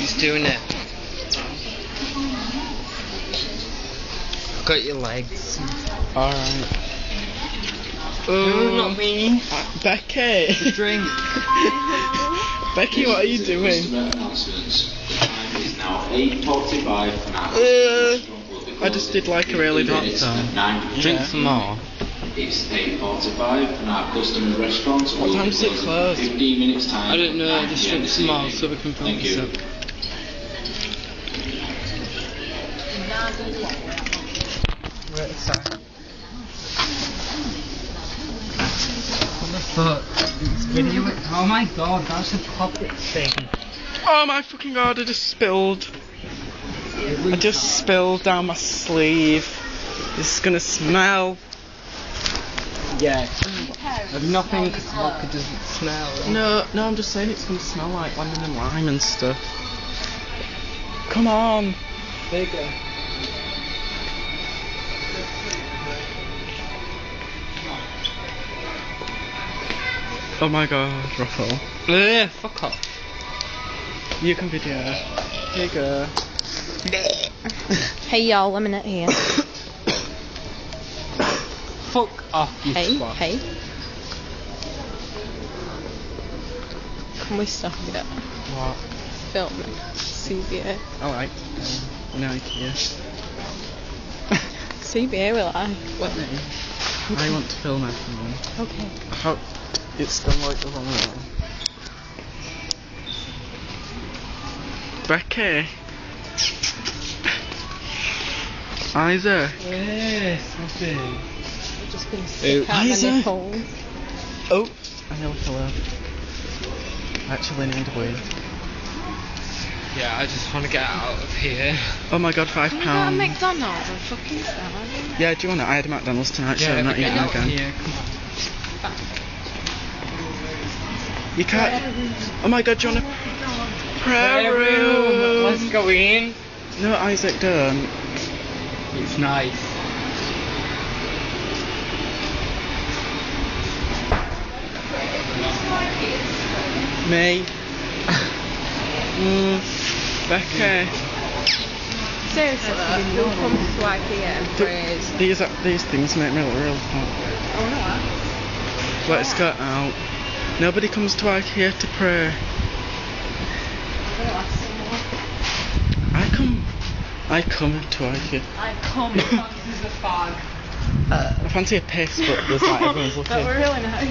He's doing it. Got your legs. Alright. Oh, not me. Becky! The drink. Becky, what are you doing? The time is now 8:45 I just did like a really hot song. Drink some more. It's 8:45 and our customer restaurants What time does it close? 15 minutes time. I don't know, just drink some more so we can film this up. Wait a sec. What the fuck? It's video. Oh my god, that's a puppet thing. Oh my fucking god, I just spilled. I just spilled down my sleeve. This is gonna smell. Yeah. Nothing, because vodka doesn't smell. No, I'm just saying it's gonna smell like lemon and lime and stuff. Come on. There you go. Oh my god, Ruffle. Fuck off. You can video. Here you go. Hey y'all, lemonade here. Fuck off, you twat. Hey. Can we stop it? What? Filming. CBA. Alright. No Ikea. CBA will I? What name? I want to film everyone. Okay. How? It's done like the wrong way. Becky. Isaac. Yes, nothing. I've just been sick out of my nipples. Oh, I nearly fell out. I actually need a wee. Yeah, I just want to get out of here. Oh my god, £5. Can we go to McDonald's and fucking starving? Yeah, do you want it? I had a McDonald's tonight, so I'm not eating out again. here, come on. You can't. Oh my god, do you want a prayer room? Let's go in. No, Isaac, don't. It's nice. Me. Becky. Seriously though, who comes to Ikea and prays? These things make me look real hot. Oh no. Let's go out. Nobody comes to Ikea to pray. I come to Ikea. I come. This is a fog. I fancy a piss, but there's like everyone's looking. That were really nice.